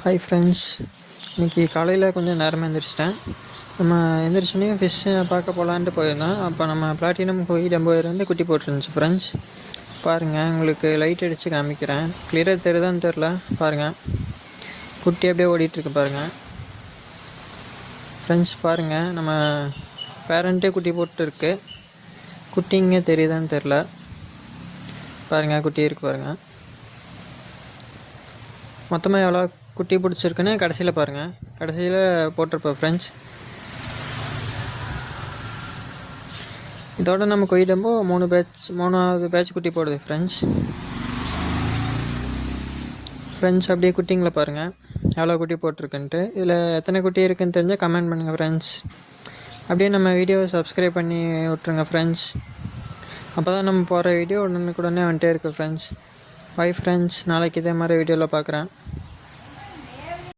Hi friends, இன்றைக்கி காலையில் கொஞ்சம் நேரமாக எழுந்திரிச்சிட்டேன். நம்ம எழுந்திரிச்சோன்னே ஃபிஷ்ஷை பார்க்க போகலான்ட்டு போயிருந்தோம். அப்போ நம்ம பிளாட்டினம் கோயில் வந்து குட்டி போட்டுருந்துச்சு ஃப்ரெண்ட்ஸ். பாருங்கள், உங்களுக்கு லைட் அடித்து காமிக்கிறேன். கிளியராக தெரியுதான்னு தெரில. பாருங்கள், குட்டி அப்படியே ஓடிட்டுருக்கு பாருங்கள் ஃப்ரெண்ட்ஸ். பாருங்கள், நம்ம பேரண்ட்டே குட்டி போட்டுருக்கு. குட்டிங்க தெரியுதான்னு தெரில. பாருங்கள், குட்டி இருக்குது பாருங்கள். மொத்தமாக எவ்வளோ குட்டி பிடிச்சிருக்குன்னு கடைசியில் பாருங்கள். கடைசியில் போட்டிருப்பேன் ஃப்ரெண்ட்ஸ். இதோட நம்ம கொய்டம்போ மூணாவது பேட்ச் குட்டி போடுது ஃப்ரெண்ட்ஸ். அப்படியே குட்டிங்களை பாருங்கள் எவ்வளோ குட்டி போட்டிருக்குன்ட்டு. இதில் எத்தனை குட்டி இருக்குதுன்னு தெரிஞ்சால் கமெண்ட் பண்ணுங்கள் ஃப்ரெண்ட்ஸ். அப்படியே நம்ம வீடியோவை சப்ஸ்கிரைப் பண்ணி விட்ருங்க ஃப்ரெண்ட்ஸ். அப்போ தான் நம்ம போகிற வீடியோ உடனே வந்துட்டே இருக்குது ஃப்ரெண்ட்ஸ். பை ஃப்ரெண்ட்ஸ், நாளைக்கு இதே மாதிரி வீடியோவில் பார்க்குறேன்.